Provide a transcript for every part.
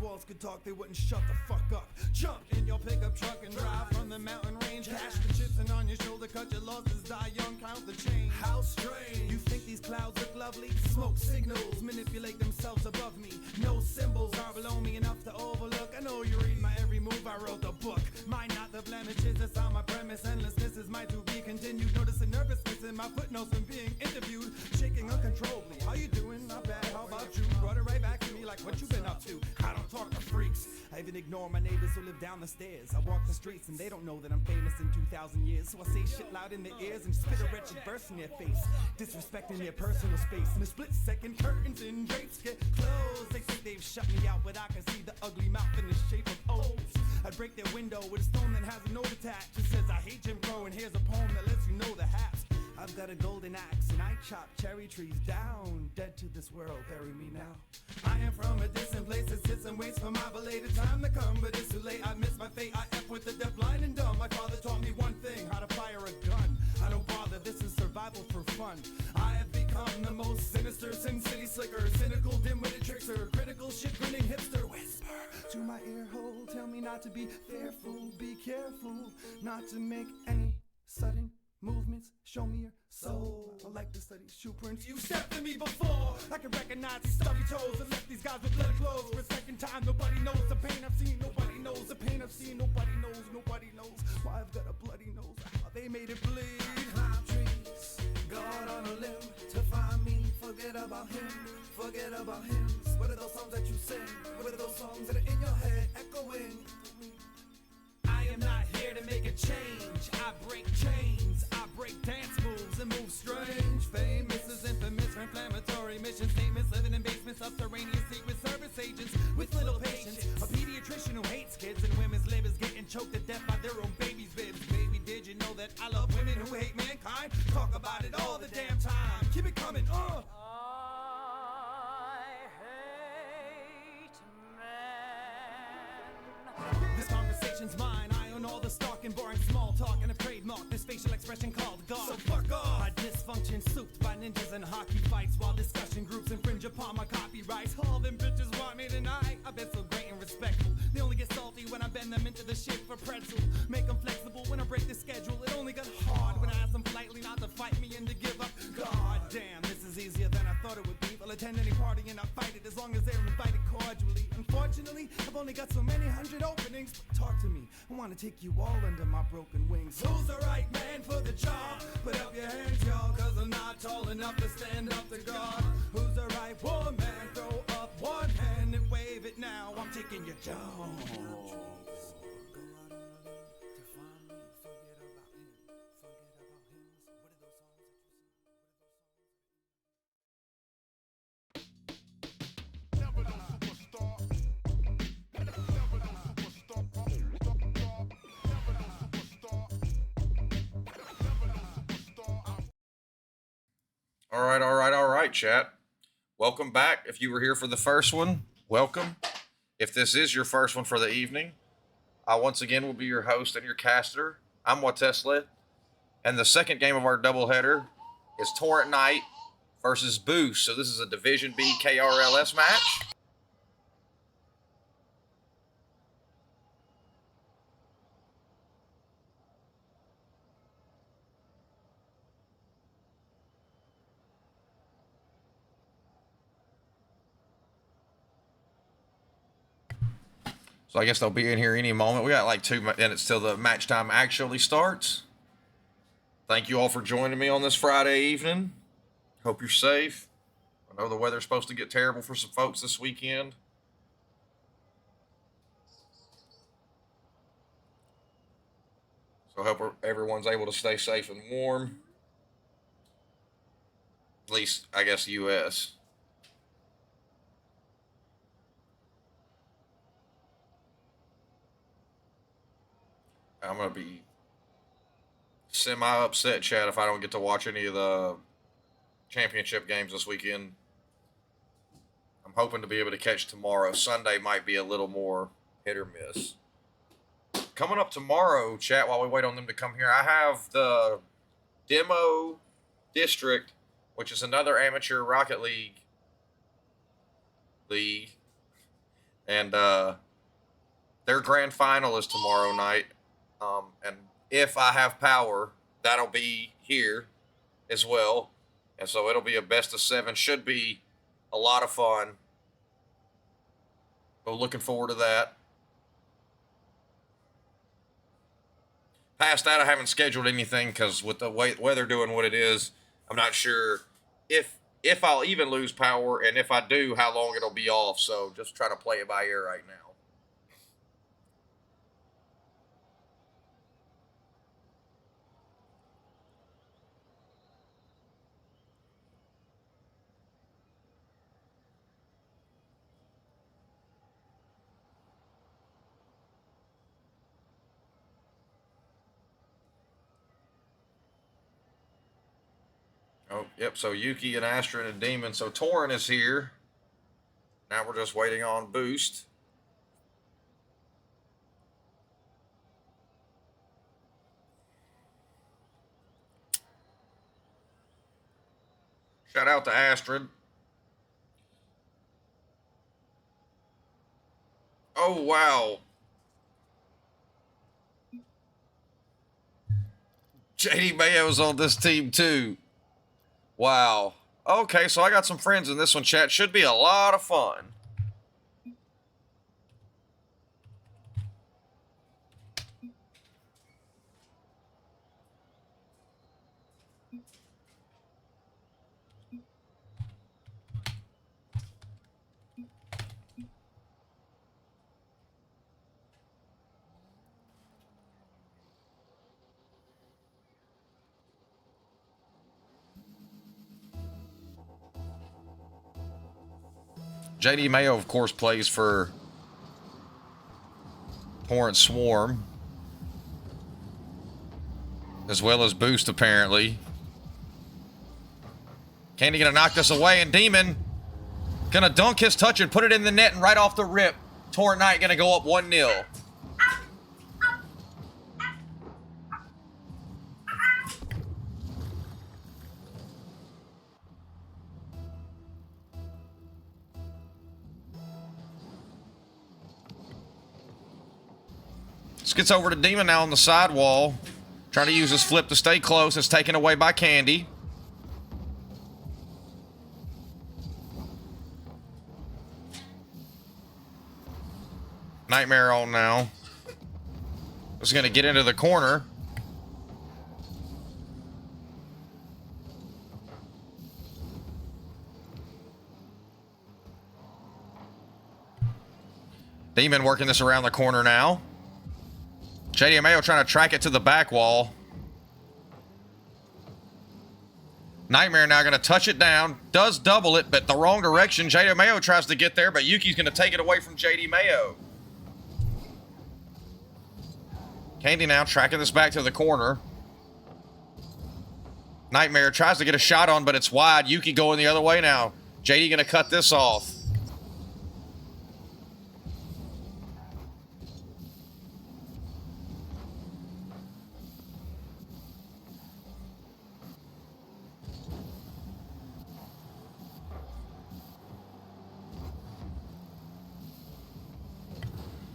walls could talk, they wouldn't shut the fuck up. Jump in your pickup truck and drive from the mountain range. Cash the chips and on your shoulder, cut your losses, die young, count the change. How strange. You think these clouds look lovely? Smoke signals manipulate themselves above me. No symbols are below me enough to overlook. I know you read my every move, I wrote the book. Mine not the blemishes, that's on my premise. Endlessness is my to be continued. Notice the nervousness in my footnotes when being interviewed. Shaking uncontrollably. How you doing? Not bad. How about you? Brought it right back to me like what you been up to. I don't talk to freaks. I even ignore my neighbors who live down the stairs. I walk the streets and they don't know that I'm famous in 2,000 years. So I say shit loud in their ears and spit a wretched verse in their face, disrespecting their personal space. In a split second, curtains and drapes get closed. They think they've shut me out, but I can see the ugly mouth in the shape of O's. I'd break their window with a stone that has a note attached. It says, I hate Jim Crow, and here's a poem that lets you know the haps. I've got a golden axe and I chop cherry trees down. Dead to this world, bury me now. I am from a distant place that sits and waits for my belated time to come, but it's too late, I miss my fate. I F with the deaf, blind and dumb. My father taught me one thing, how to fire a gun. I don't bother, this is survival for fun. I have become the most sinister Sin City slicker, cynical dim-witted trickster, critical shit-grinning hipster. Whisper to my ear hole, tell me not to be fearful, be careful, not to make any sudden movements. Show me your soul. I like to study shoe prints. You stepped to me before. I can recognize these stubby toes and left these guys with bloody clothes. For a second time, nobody knows the pain I've seen. Nobody knows the pain I've seen. Nobody knows why I've got a bloody nose. How they made it bleed. Climb trees, God on a limb to find me. Forget about him. Forget about him. What are those songs that you sing? What are those songs that are in your head echoing? I am not here to make a change. I break chains. I break dance moves and move strange. Famous is infamous for inflammatory mission statements. Living in basements, subterranean secret service agents with little patience. A pediatrician who hates kids and women's livers getting choked to death by their own babies' bibs. Baby, did you know that I love women who hate mankind? Talk about it all the damn time. Keep it coming, I hate men. This conversation's mine. I own all the stock and boring small talk and a trademark. This facial expression called God. So fuck off. My dysfunction souped by ninjas and hockey fights, while discussion groups infringe upon my copyrights. All them bitches want me tonight. I've been so great and respectful. They only get salty when I bend them into the shape for pretzel. Make them flexible when I break the schedule. It only got hard when I ask them politely not to fight me and to give up. God damn, this is easier than I thought it would be. I'll attend any party and I'll fight it as long as they're invited cordially. Unfortunately, I've only got so many hundred openings. But talk to me, I want to take you all under my broken wings. Who's the right man for the job? Put up your hands, y'all, cause I'm not tall enough to stand up to God. Who's the right woman? Throw up one hand and wave it now. I'm taking your job. All right, chat. Welcome back. If you were here for the first one, welcome. If this is your first one for the evening, I once again will be your host and your caster. I'm WaTesla, and the second game of our doubleheader is Torrent Knight versus Boost. So this is a Division B KRLS match. So I guess they'll be in here any moment. We got like 2 minutes till the match time actually starts. Thank you all for joining me on this Friday evening. Hope you're safe. I know the weather's supposed to get terrible for some folks this weekend. So I hope everyone's able to stay safe and warm. At least, I guess, U.S. I'm going to be semi-upset, Chad, if I don't get to watch any of the championship games this weekend. I'm hoping to be able to catch tomorrow. Sunday might be a little more hit or miss. Coming up tomorrow, chat, while we wait on them to come here, I have the Demo District, which is another amateur Rocket League. And their grand final is tomorrow night. And if I have power, that'll be here as well. And so it'll be a best of 7. Should be a lot of fun. But looking forward to that. Past that, I haven't scheduled anything because with the weather doing what it is, I'm not sure if I'll even lose power, and if I do, how long it'll be off. So just trying to play it by ear right now. Oh, yep. So Yuki and Astrid and Demon. So Torrent is here. Now we're just waiting on Boost. Shout out to Astrid. Oh, wow. JD Mayo's on this team too. Wow. Okay, so I got some friends in this one, chat. Should be a lot of fun. JD Mayo, of course, plays for Torrent Swarm, as well as Boost, apparently. Candy gonna knock this away, and Demon gonna dunk his touch and put it in the net, and right off the rip, Torrent Knight gonna go up 1-0. This gets over to Demon now on the sidewall. Trying to use his flip to stay close. It's taken away by Candy. Nightmare on now. Is going to get into the corner. Demon working this around the corner now. JD Mayo trying to track it to the back wall. Nightmare now going to touch it down. Does double it, but the wrong direction. JD Mayo tries to get there, but Yuki's going to take it away from JD Mayo. Candy now tracking this back to the corner. Nightmare tries to get a shot on, but it's wide. Yuki going the other way now. JD going to cut this off.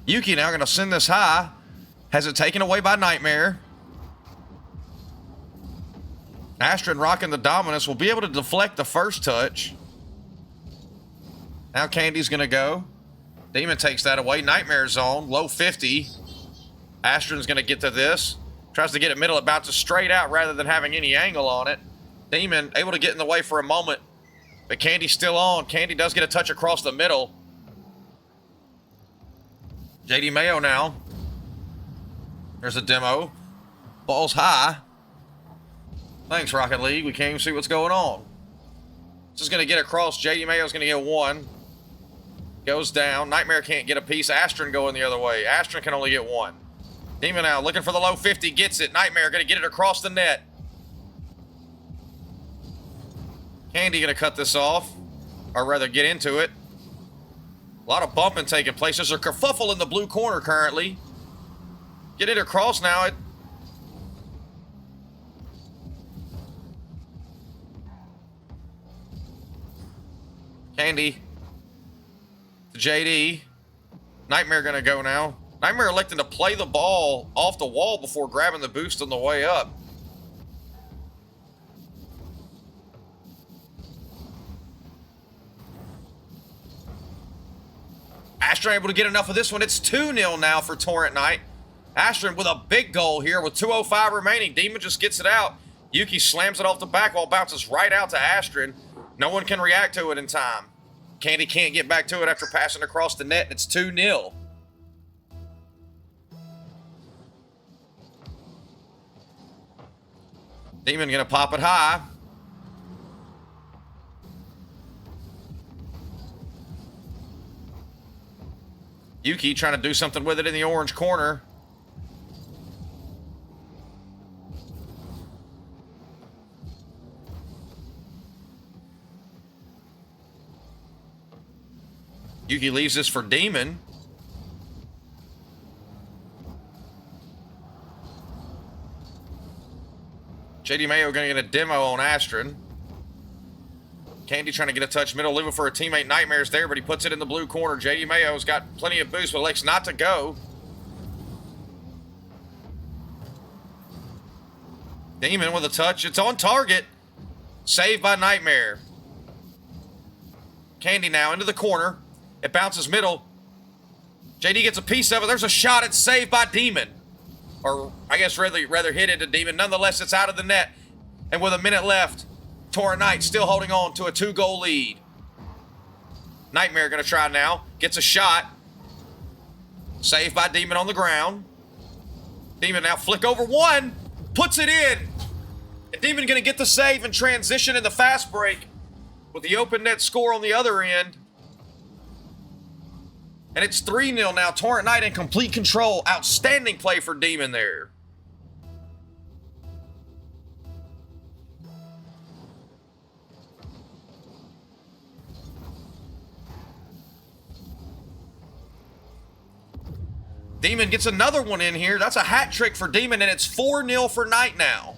Yuki now going to send this high. Has it taken away by Nightmare. Astrid rocking the dominance will be able to deflect the first touch. Now Candy's going to go. Demon takes that away. Nightmare zone. Low 50. Astrid's going to get to this. Tries to get it middle. About to straight out rather than having any angle on it. Demon able to get in the way for a moment. But Candy's still on. Candy does get a touch across the middle. JD Mayo now. There's a demo. Ball's high. Thanks, Rocket League. We can't even see what's going on. This is going to get across. JD Mayo's going to get one. Goes down. Nightmare can't get a piece. Astrid going the other way. Astrid can only get one. Demon now looking for the low 50. Gets it. Nightmare going to get it across the net. Candy going to cut this off. Or rather, get into it. A lot of bumping taking place. There's a kerfuffle in the blue corner currently. Get it across now. Candy to JD. Nightmare gonna go now. Nightmare electing to play the ball off the wall before grabbing the boost on the way up. Astron able to get enough of this one. It's 2-0 now for Torrent Knight. Astron with a big goal here with 2:05 remaining. Demon just gets it out. Yuki slams it off the back wall, bounces right out to Astron. No one can react to it in time. Candy can't get back to it after passing across the net, and it's 2-0. Demon gonna pop it high. Yuki trying to do something with it in the orange corner. Yuki leaves this for Demon. JD Mayo gonna get a demo on Astron. Candy trying to get a touch middle, leaving for a teammate. Nightmare's there, but he puts it in the blue corner. JD Mayo's got plenty of boost, but elects not to go. Demon with a touch. It's on target. Saved by Nightmare. Candy now into the corner. It bounces middle. JD gets a piece of it. There's a shot. It's saved by Demon. Or I guess rather hit into Demon. Nonetheless, it's out of the net. And with a minute left, Torrent Knight still holding on to a 2-goal lead. Nightmare going to try now. Gets a shot. Saved by Demon on the ground. Demon now flick over one. Puts it in. And Demon going to get the save and transition in the fast break with the open net score on the other end. And it's 3-0 now. Torrent Knight in complete control. Outstanding play for Demon there. Demon gets another one in here. That's a hat trick for Demon, and it's 4-0 for Knight now.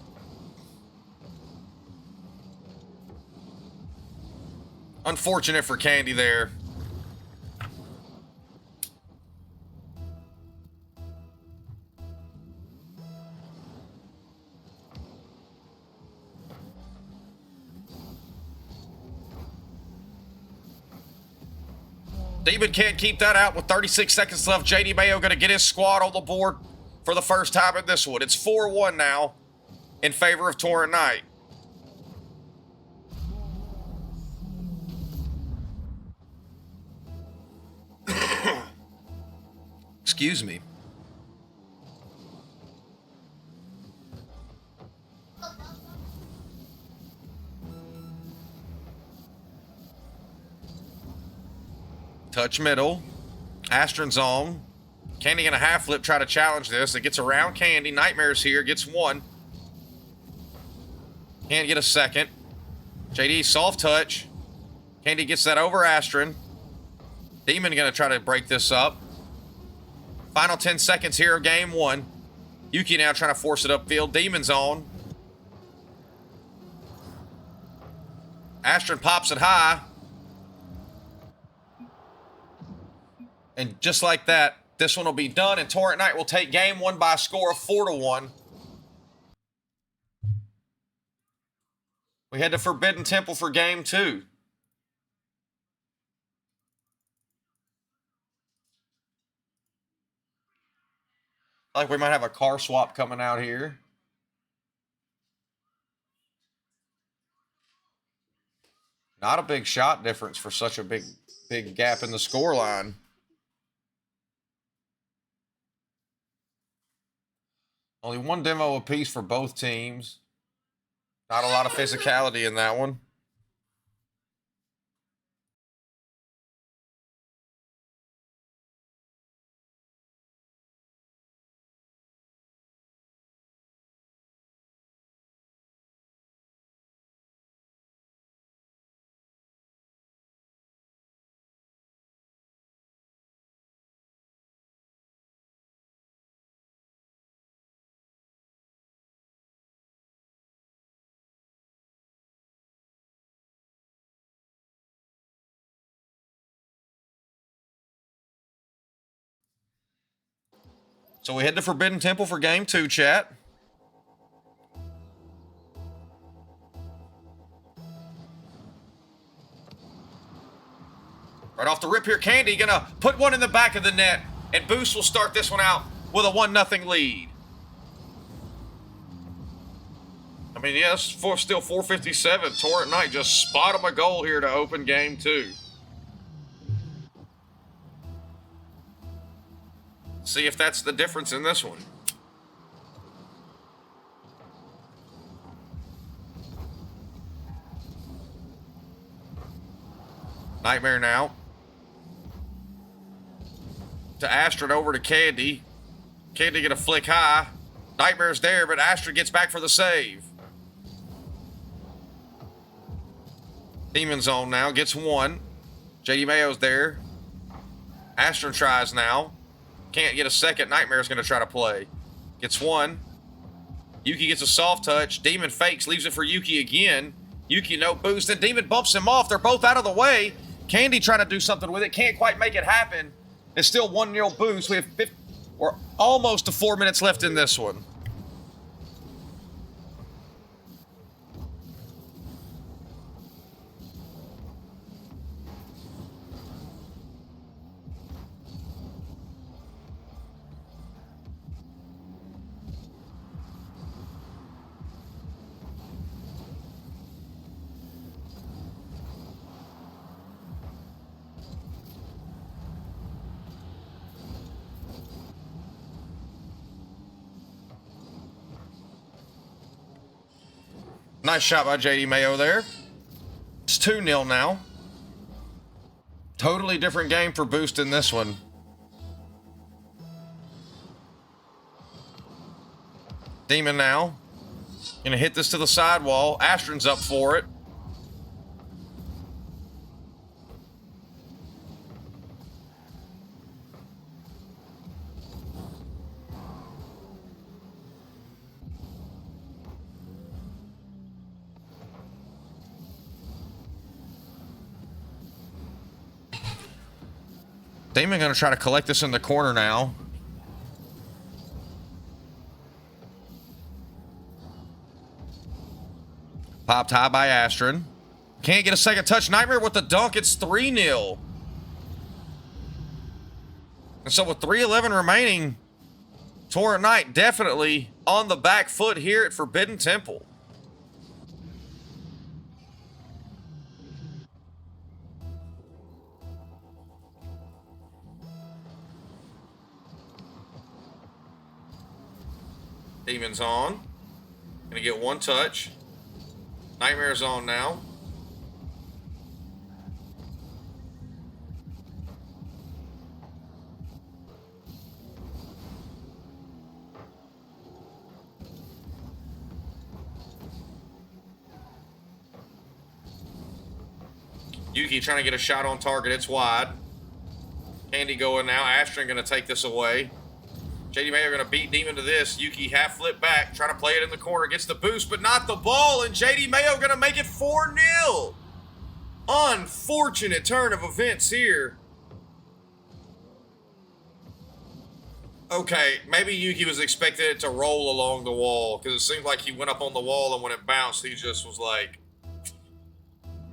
Unfortunate for Candy there. Demon can't keep that out with 36 seconds left. JD Mayo going to get his squad on the board for the first time in this one. It's 4-1 now in favor of Torrent Knight. Excuse me. Touch middle. Astron's on. Candy in a half flip, try to challenge this. It gets around Candy. Nightmare's here, gets one. Can't get a second. JD, soft touch. Candy gets that over Astron. Demon gonna try to break this up. Final 10 seconds here of game one. Yuki now trying to force it upfield. Demon's on. Astron pops it high. And just like that, this one will be done, and Torrent Knight will take game one by a score of 4-1. We head to Forbidden Temple for game two. Like we might have a car swap coming out here. Not a big shot difference for such a big gap in the score line. Only one demo apiece for both teams. Not a lot of physicality in that one. So we head to Forbidden Temple for game 2, chat. Right off the rip here, Candy gonna put one in the back of the net, and Boost will start this one out with a 1-0 lead. I mean, yes, still 4:57. Torrent Knight just spot him a goal here to open game 2. See if that's the difference in this one. Nightmare now. To Astrid over to Candy. Candy get a flick high. Nightmare's there, but Astrid gets back for the save. Demon's on now, gets one. JD Mayo's there. Astrid tries now. Can't get a second. Nightmare's going to try to play. Gets one. Yuki gets a soft touch. Demon fakes, leaves it for Yuki again. Yuki no boost, and Demon bumps him off. They're both out of the way. Candy trying to do something with it. Can't quite make it happen. It's still 1-0 boost. We're almost to 4 minutes left in this one. Nice shot by JD Mayo there. It's 2-0 now. Totally different game for Boost in this one. Demon now. Gonna hit this to the sidewall. Astron's up for it. Demon gonna try to collect this in the corner now. Popped high by Astron. Can't get a second touch. Nightmare with the dunk. It's 3-0. And so with 3:11 remaining, Torrent Knight definitely on the back foot here at Forbidden Temple. Demon's on. Gonna get one touch. Nightmare's on now. Yuki trying to get a shot on target. It's wide. Candy going now. Astron gonna take this away. JD Mayo gonna beat Demon to this. Yuki half flip back, trying to play it in the corner, gets the boost, but not the ball, and JD Mayo gonna make it 4-0. Unfortunate turn of events here. Okay, maybe Yuki was expecting it to roll along the wall, because it seemed like he went up on the wall, and when it bounced, he just was like,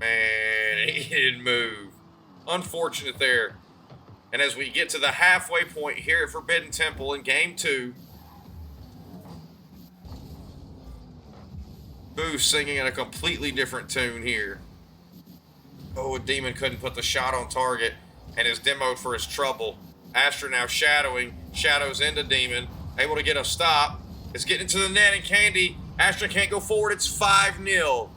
man, he didn't move. Unfortunate there. And as we get to the halfway point here at Forbidden Temple in Game 2, Boost singing in a completely different tune here. Oh, Demon couldn't put the shot on target and is demoed for his trouble. Astra now shadowing, shadows into Demon, able to get a stop. It's getting to the net and Candy. Astra can't go forward, it's 5-0.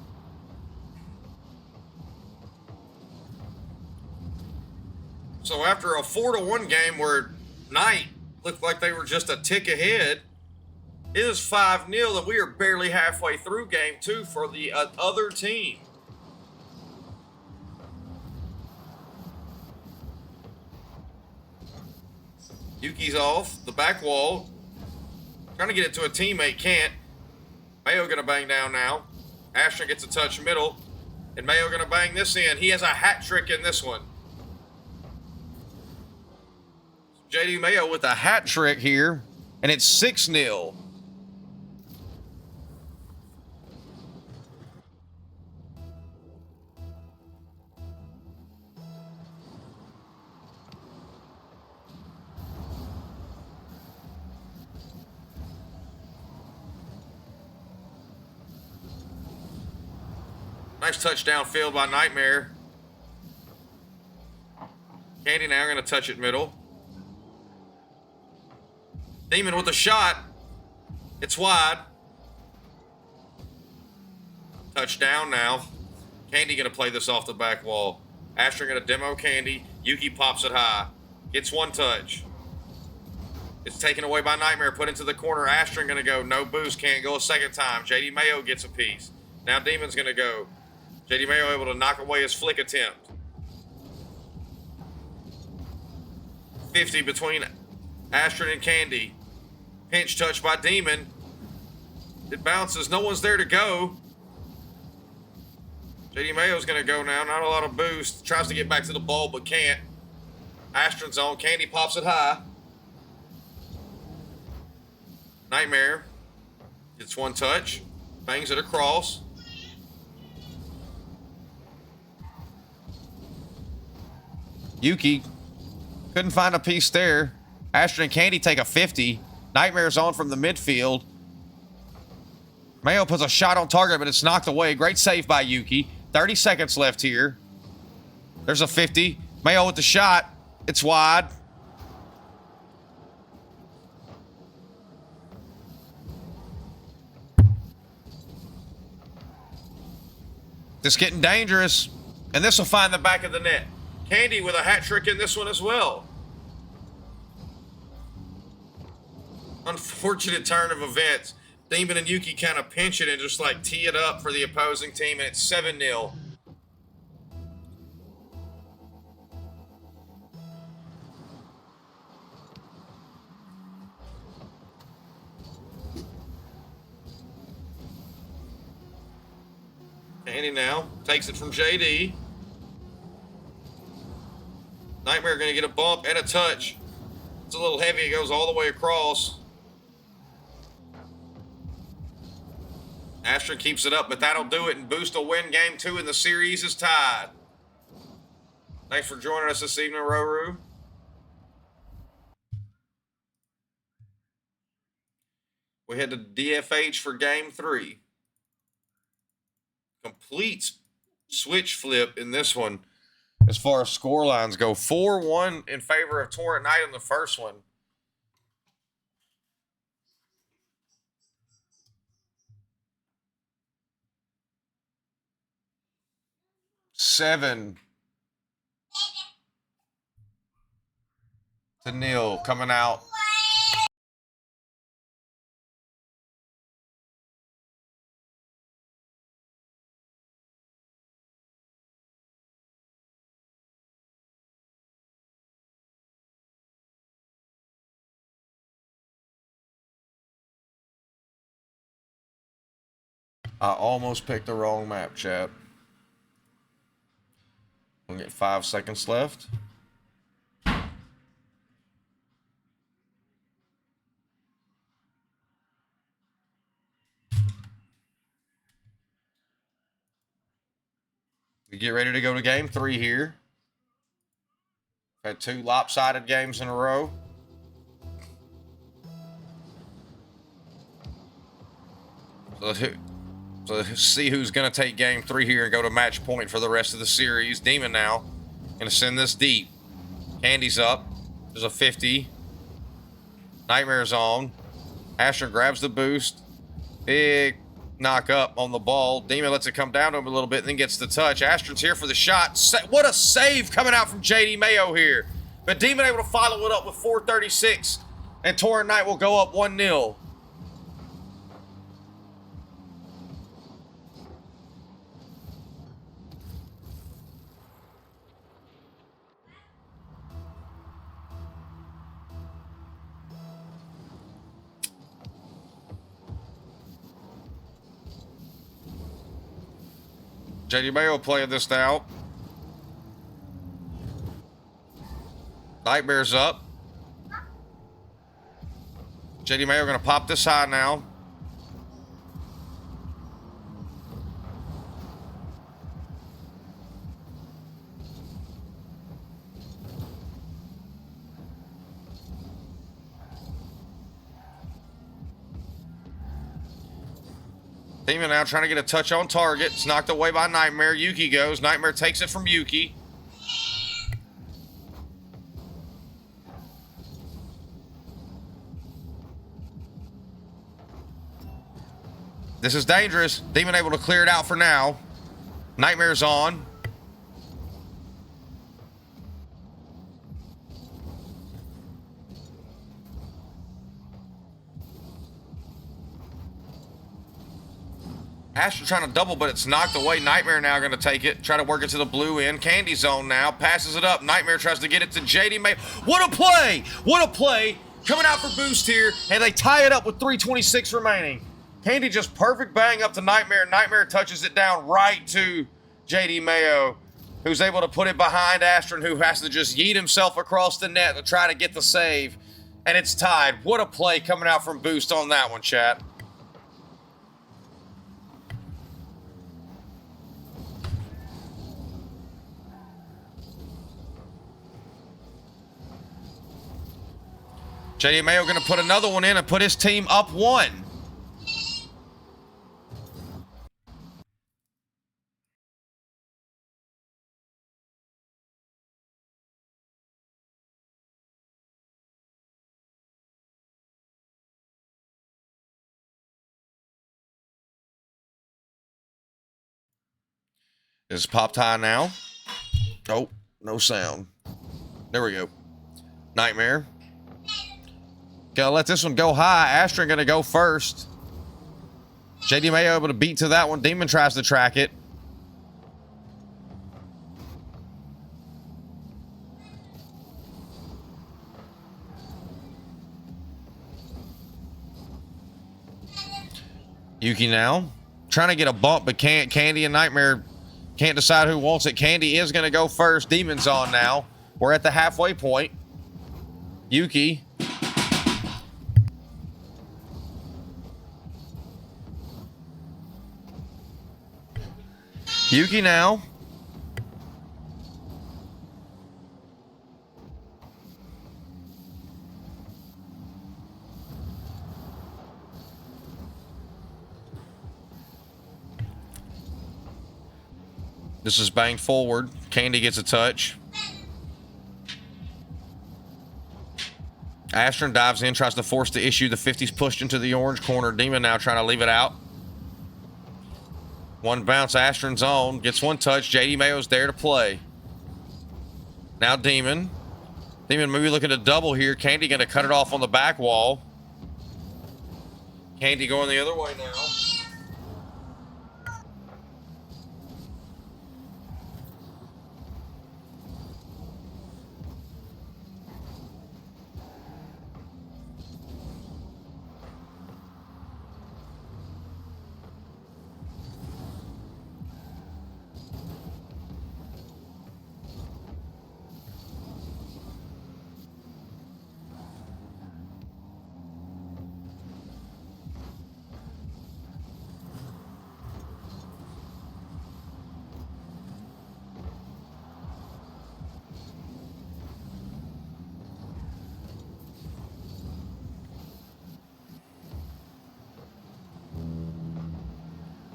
So after a 4-1 game where Knight looked like they were just a tick ahead, it is 5-0 and we are barely halfway through game 2 for the other team. Yuki's off the back wall, trying to get it to a teammate, can't. Mayo gonna bang down now. Ashton gets a touch middle, and Mayo gonna bang this in. He has a hat trick in this one. JD Mayo with a hat trick here. And it's 6-0. Nice touchdown field by Nightmare. Candy now going to touch it middle. Demon with a shot. It's wide. Touchdown now. Candy going to play this off the back wall. Asher going to demo Candy. Yuki pops it high. Gets one touch. It's taken away by Nightmare. Put into the corner. Asher going to go. No boost. Can't go a second time. JD Mayo gets a piece. Now Demon's going to go. JD Mayo able to knock away his flick attempt. 50 between Astrid and Candy. Pinch touch by Demon. It bounces. No one's there to go. JD Mayo's going to go now. Not a lot of boost. Tries to get back to the ball, but can't. Astrid's on. Candy pops it high. Nightmare gets one touch. Bangs it across. Yuki couldn't find a piece there. Astrid and Candy take a 50. Nightmare's on from the midfield. Mayo puts a shot on target, but it's knocked away. Great save by Yuki. 30 seconds left here. There's a 50. Mayo with the shot. It's wide. This getting dangerous. And this will find the back of the net. Candy with a hat trick in this one as well. Unfortunate turn of events. Demon and Yuki kind of pinch it and just like tee it up for the opposing team, and it's 7-0. Candy now takes it from JD. Nightmare going to get a bump and a touch. It's a little heavy. It goes all the way across. Astra keeps it up, but that'll do it, and Boost will win game 2, and the series is tied. Thanks for joining us this evening, Roru. We head to DFH for game 3. Complete switch flip in this one. As far as score lines go, 4-1 in favor of Torrent Knight in the first one. Seven to nil coming out. I almost picked the wrong map, chat. We'll get 5 seconds left. We get ready to go to game 3 here. Had 2 lopsided games in a row. So let's see who's going to take game 3 here and go to match point for the rest of the series. Demon now going to send this deep. Candy's up. There's a 50. Nightmare's on. Asher grabs the boost. Big knock up on the ball. Demon lets it come down to him a little bit and then gets the touch. Astrid's here for the shot. What a save coming out from JD Mayo here. But Demon able to follow it up with 4:36. And Torrent Knight will go up 1-0. JD Mayo playing this now. Nightmare's up. JD Mayo going to pop this high now. Demon now trying to get a touch on target. It's knocked away by Nightmare. Yuki goes. Nightmare takes it from Yuki. This is dangerous. Demon able to clear it out for now. Nightmare's on. Astra trying to double, but it's knocked away. Nightmare now going to take it. Try to work it to the blue end. Candy zone now. Passes it up. Nightmare tries to get it to JD May. What a play! What a play! Coming out for boost here, and they tie it up with 3:26 remaining. Candy just perfect bang up to Nightmare. Nightmare touches it down right to JD Mayo, who's able to put it behind Astron, who has to just yeet himself across the net to try to get the save. And it's tied. What a play coming out from boost on that one, chat. JD Mayo going to put another one in and put his team up 1. This is popped high now. Oh, no sound. There we go. Nightmare. Gonna let this one go high. Astron gonna go first. JD Mayo able to beat to that one. Demon tries to track it. Yuki now. Trying to get a bump, but can't. Candy and Nightmare can't decide who wants it. Candy is gonna go first. Demon's on now. We're at the halfway point. Yuki. Yuki now. This is banged forward. Candy gets a touch. Astron dives in, tries to force the issue. The 50's pushed into the orange corner. Demon now trying to leave it out. One bounce, Astron's on. Gets one touch. JD Mayo's there to play. Now Demon. Demon maybe looking to double here. Candy going to cut it off on the back wall. Candy going the other way now.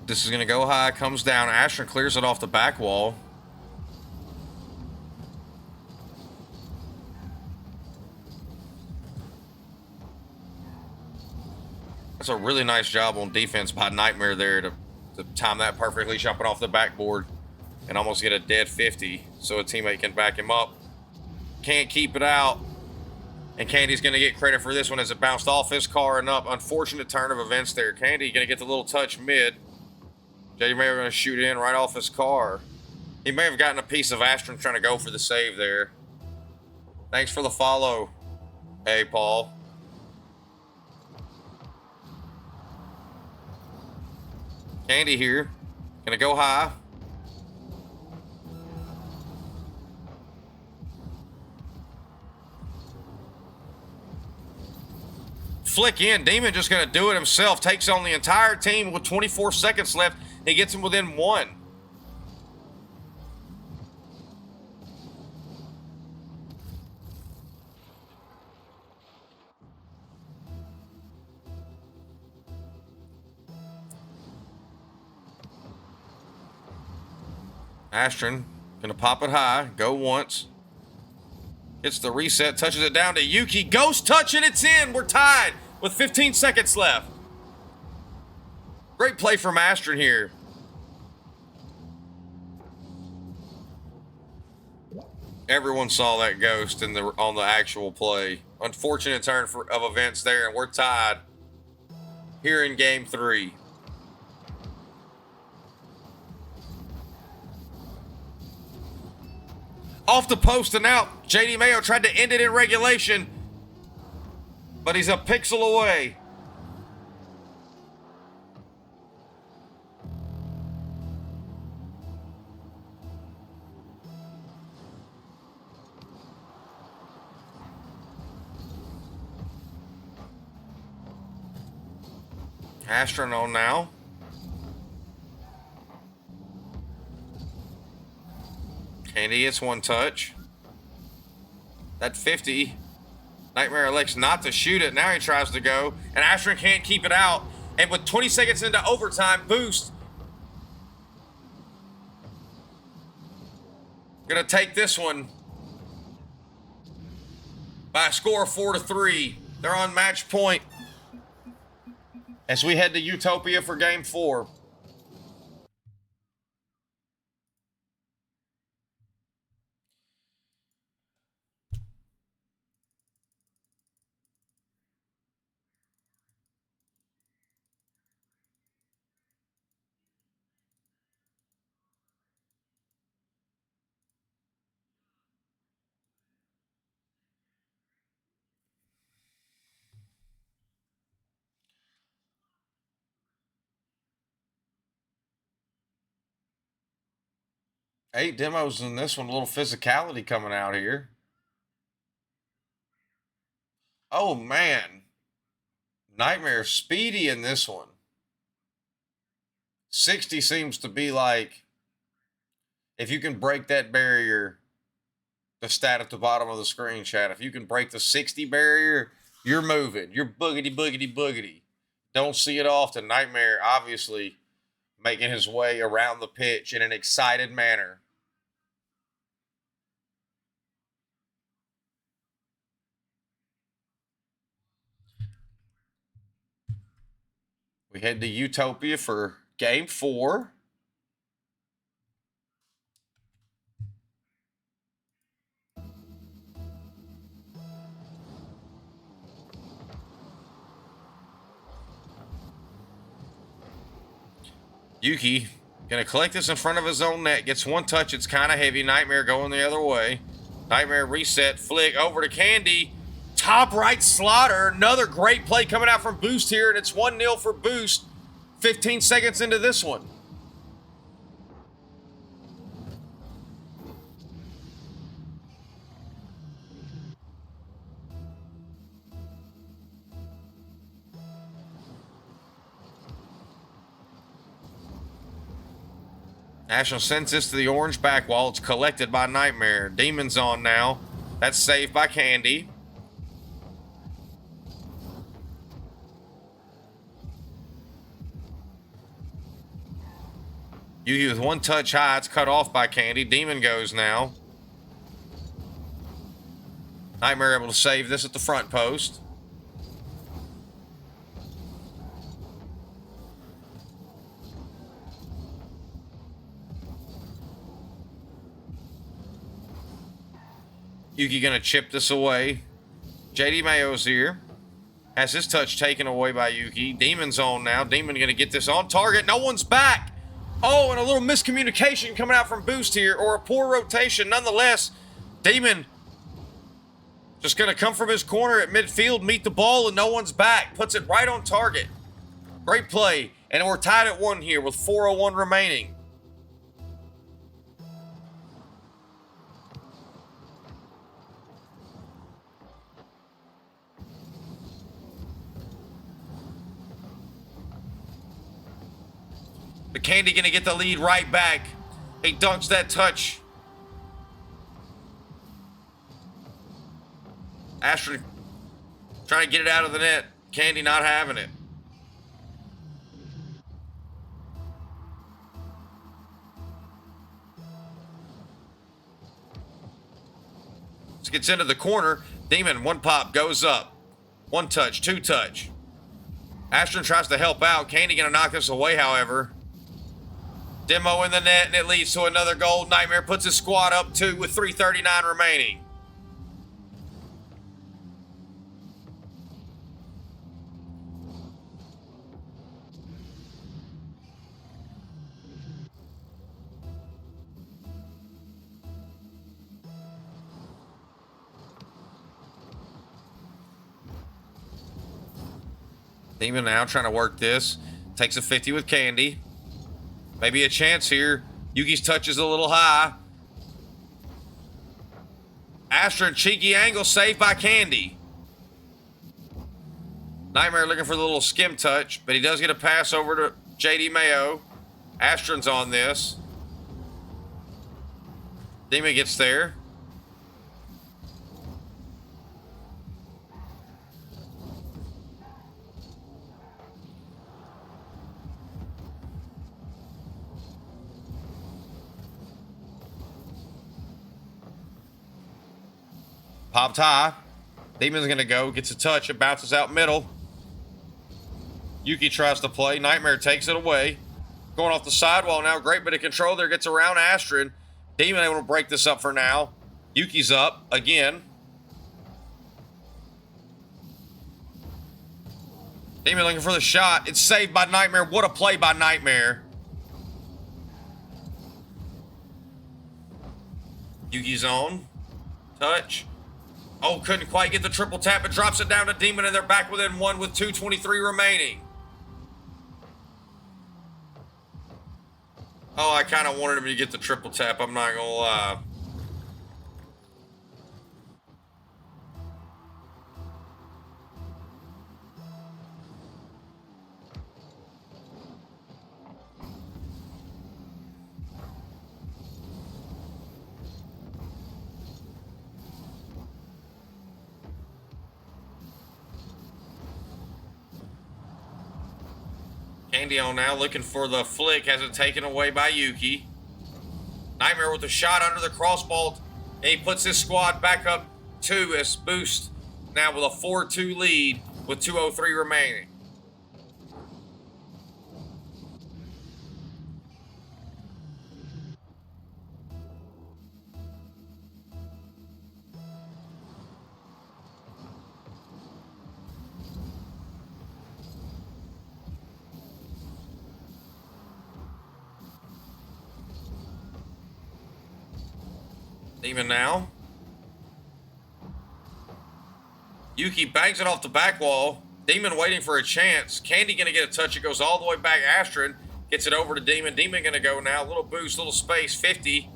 This is going to go high, comes down. Astron clears it off the back wall. That's a really nice job on defense by Nightmare there to time that perfectly, jumping off the backboard and almost get a dead 50 so a teammate can back him up. Can't keep it out. And Candy's going to get credit for this one as it bounced off his car and up. Unfortunate turn of events there. Candy going to get the little touch mid. JD Mayo going to shoot in right off his car. He may have gotten a piece of Astron trying to go for the save there. Thanks for the follow, hey, Paul. Candy here. Going to go high. flick in. Demon just going to do it himself. Takes on the entire team with 24 seconds left. He gets him within 1. Astron gonna pop it high, go once. Hits the reset, touches it down to Yuki. Ghost touch and it's in. We're tied with 15 seconds left. Great play from Astron here. Everyone saw that ghost on the actual play. Unfortunate turn of events there, and we're tied here in game 3. Off the post and out. JD Mayo tried to end it in regulation, but he's a pixel away. Astron on now. Candy gets one touch. That 50. Nightmare elects not to shoot it. Now he tries to go. And Astron can't keep it out. And with 20 seconds into overtime, Boost gonna take this one by a score of 4-3. They're on match point as we head to Utopia for game 4. Eight demos in this one. A little physicality coming out here. Oh, man. Nightmare speedy in this one. 60 seems to be like, if you can break that barrier, the stat at the bottom of the screen, chat. If you can break the 60 barrier, you're moving. You're boogity, boogity, boogity. Don't see it often. Nightmare, obviously, making his way around the pitch in an excited manner. We head to Utopia for game 4. Yuki gonna collect this in front of his own net. Gets one touch. It's kind of heavy. Nightmare going the other way. Nightmare reset. Flick over to Candy. Top right slaughter. Another great play coming out from Boost here, and it's 1-0 for Boost. 15 seconds into this one. National sends this to the orange back wall. It's collected by Nightmare. Demon's on now. That's saved by Candy. Yuki with one touch high. It's cut off by Candy. Demon goes now. Nightmare able to save this at the front post. Yuki gonna chip this away. JD Mayo's here. Has his touch taken away by Yuki. Demon's on now. Demon gonna get this on target. No one's back. Oh, and a little miscommunication coming out from Boost here, or a poor rotation. Nonetheless, Demon just gonna come from his corner at midfield, meet the ball, and no one's back. Puts it right on target. Great play. And we're tied at 1 here with 4:01 remaining. But Candy gonna get the lead right back. He dunks that touch. Astrid trying to get it out of the net. Candy not having it. Gets into the corner. Demon, one pop, goes up. One touch, two touch. Astrid tries to help out. Candy gonna knock this away, however. Demo in the net, and it leads to another goal. Nightmare puts his squad up 2 with 3:39 remaining. Demon now trying to work this. Takes a 50 with Candy. Maybe a chance here. Yuki's touch is a little high. Astrid, cheeky angle, saved by Candy. Nightmare looking for the little skim touch, but he does get a pass over to JD Mayo. Astrid's on this. Demon gets there. Popped high. Demon's gonna go, gets a touch, it bounces out middle. Yuki tries to play. Nightmare takes it away. Going off the sidewall now. Great bit of control there. Gets around Astrid. Demon able to break this up for now. Yuki's up again. Demon looking for the shot. It's saved by Nightmare. What a play by Nightmare. Yuki's on. Touch. Oh, couldn't quite get the triple tap. It drops it down to Demon, and they're back within 1 with 2:23 remaining. Oh, I kind of wanted him to get the triple tap. I'm not going to lie. Candy on now, looking for the flick, has it taken away by Yuki. Nightmare with a shot under the crossball, and he puts his squad back up 2 as boost now with a 4-2 lead with 2:03 remaining. Demon now. Yuki bangs it off the back wall. Demon waiting for a chance. Candy gonna get a touch. It goes all the way back. Astrid gets it over to Demon. Demon gonna go now. Little boost, little space. 50.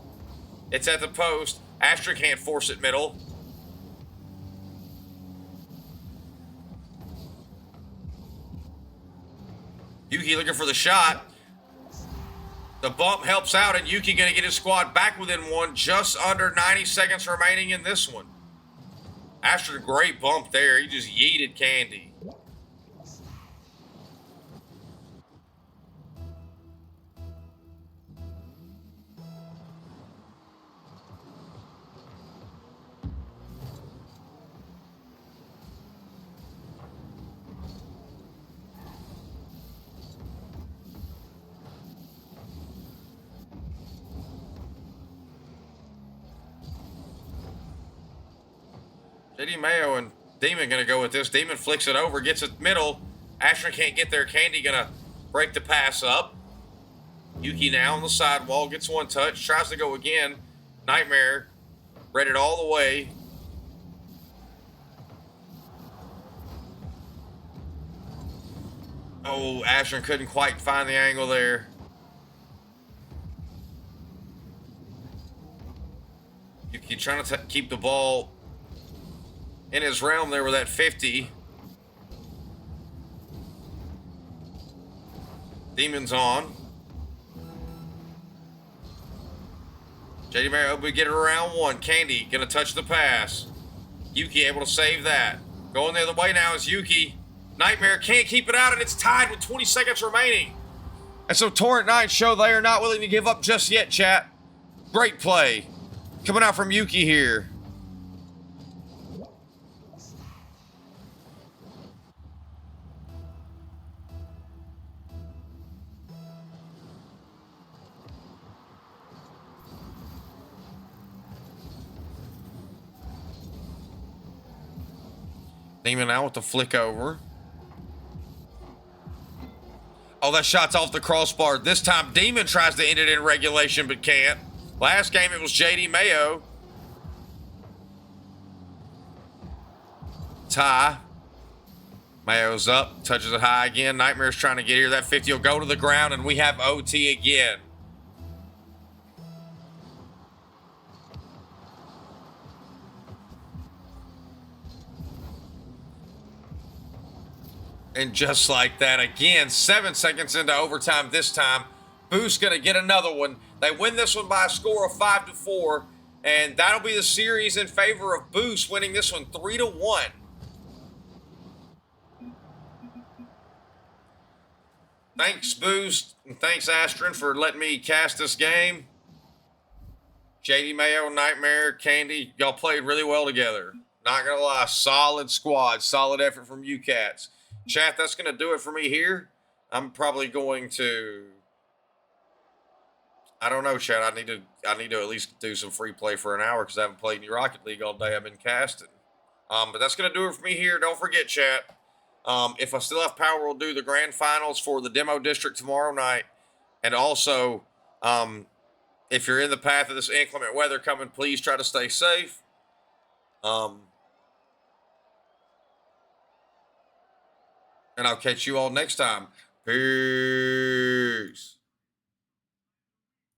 It's at the post. Astrid can't force it middle. Yuki looking for the shot. The bump helps out, and Yuki gonna get his squad back within 1, just under 90 seconds remaining in this one. After a great bump there, he just yeeted Candy. JD Mayo and Demon gonna go with this. Demon flicks it over, gets it middle. Asher can't get there. Candy gonna break the pass up. Yuki now on the sidewall, gets one touch, tries to go again. Nightmare read it all the way. Oh, Asher couldn't quite find the angle there. Yuki trying to keep the ball in his realm there with that 50. Demon's on. JD Mayo we get it around 1. Candy gonna touch the pass. Yuki able to save that. Going the other way now is Yuki. Nightmare can't keep it out, and it's tied with 20 seconds remaining. And so Torrent 9 show they are not willing to give up just yet, chat. Great play. Coming out from Yuki here. Demon out with the flick over. Oh, that shot's off the crossbar. This time, Demon tries to end it in regulation, but can't. Last game, it was JD Mayo. Tie. Mayo's up. Touches it high again. Nightmare's trying to get here. That 50 will go to the ground, and we have OT again. And just like that, again, 7 seconds into overtime this time, Boost gonna get another one. They win this one by a score of 5-4, and that'll be the series in favor of Boost, winning this one 3-1. Thanks, Boost, and thanks, Astron, for letting me cast this game. JD Mayo, Nightmare, Candy, y'all played really well together. Not gonna lie, solid squad, solid effort from you cats. Chat, that's going to do it for me here. I'm probably going to, I don't know, chat. I need to at least do some free play for an hour because I haven't played any Rocket League all day. I've been casting. But that's going to do it for me here. Don't forget, chat. If I still have power, we'll do the grand finals for the demo district tomorrow night. And also, if you're in the path of this inclement weather coming, please try to stay safe. And I'll catch you all next time. Peace.